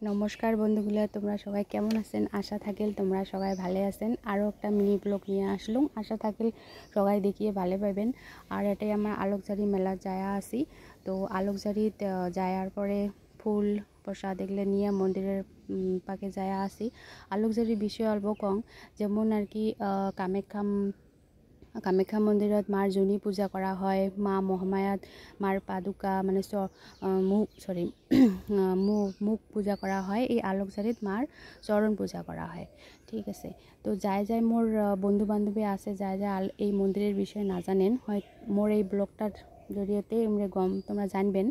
নমস্কার বন্ধুগুলা, তোমরা সবাই কেমন আছেন? আশা থাকিল তোমরা সবাই ভালো আছেন। আরও একটা মিনি ব্লগ নিয়ে আসলাম। আশা থাকিল সবাই দেখিয়ে ভালো পাবেন। আর এটাই আমার আলোকঝাড়ি মেলা যায়া আছি। তো আলোকঝাড়িত যাওয়ার পরে ফুল প্রসাদ এগুলো নিয়ে মন্দিরের পাকে যায়া আছি। আলোকঝাড়ির বিষয়ে অল্প কম, যেমন আর কি কামাখ্যা মন্দিৰত মাৰ জুনি পূজা কৰা হয়। মা মহামায়াত মাৰ পাদুকা মানে মুখ পূজা কৰা হয়। এই আলোকঝাড়িত মাৰ চৰণ পূজা কৰা হয়। ঠিক আছে, তো যাই মোর বন্ধু বান্ধবী আছে যাই এই মন্দিরের বিষয়ে না জানেন, হয় মোর এই ব্লগটার জড়িয়েতে তোমরা জানবেন।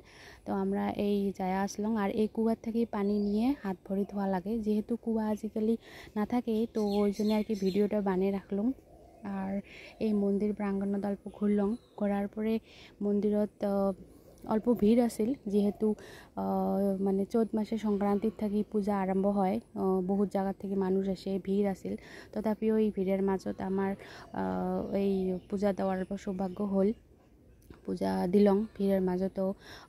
তো আমরা এই যায়া আসলাম। আর এই কুয়ার থেকে পানি নিয়ে হাত ভরি ধোয়া লাগে, যেহেতু কুয়া আজিকালি না থাকে, তো ওই জন্য আর কি ভিডিওটা বানিয়ে রাখলাম। আর এই মন্দির প্রাঙ্গণত অল্প ঘুরলাম। ঘোরার পরে মন্দিরত অল্প ভিড় আছিল, যেহেতু মানে চৈত মাসে সংক্রান্তির থাকি পূজা আরম্ভ হয়। বহুত জায়গা থেকে মানুষ আসে, ভিড় আছিল। তথাপিও এই ভিড়ের মাজত আমার এই পূজা দেওয়ার অল্প সৌভাগ্য হল। পূজা দিলং, ভিড়ের মাজতো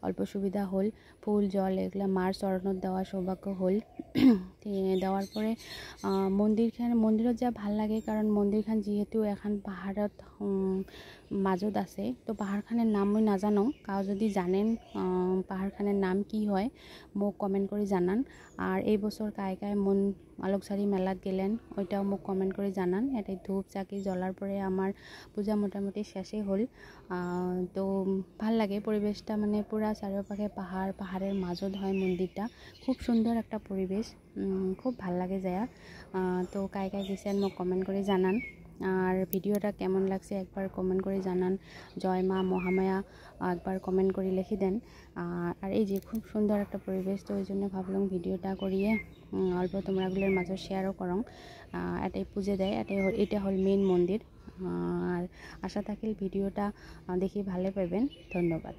অল্প সুবিধা হল। ফুল জল এগুলা মার চরণত দেওয়ার সৌভাগ্য হল। দেওয়ার পরে মন্দিৰত যা ভাল লাগে, কারণ মন্দিরখান যেহেতু এখন পাহাড়ত মাজত আছে। তো পাহাড়খানের নাম মই নাজানো, কাউ যদি জানেন পাহাড়খানের নাম কি হয় মোক কমেন্ট করে জানান। আর এই বছর কায় আলোকঝাড়ি মেলাত গেলেন ওইটাও মোক কমেন্ট করে জানান। এটাই ধূপ চাকি জ্বলার পরে আমার পূজা মোটামুটি শেষই হল। তো ভাল লাগে পরিবেশটা, মানে পুরা চারিপাশে পাহাড়ের মাজত হয় মন্দিরটা। খুব সুন্দর একটা পরিবেশ, খুব ভাল লাগে যায়। তো কায় গেছেন মোক কমেন্ট করে জানান। আর ভিডিওটা কেমন লাগছে একবার কমেন্ট করে জানান। জয় মা মহামায়া একবার কমেন্ট করে লিখে দেন। আর এই যে খুব সুন্দর একটা পরিবেশ, তো ওই জন্য ভাবলাম ভিডিওটা করিয়ে অল্প তোমরাগুলোর মাঝে শেয়ারও করং। এটাই পুজো দেয়, এটা হল মেইন মন্দির। আর আশা থাকিল ভিডিওটা দেখি ভালো পাবেন। ধন্যবাদ।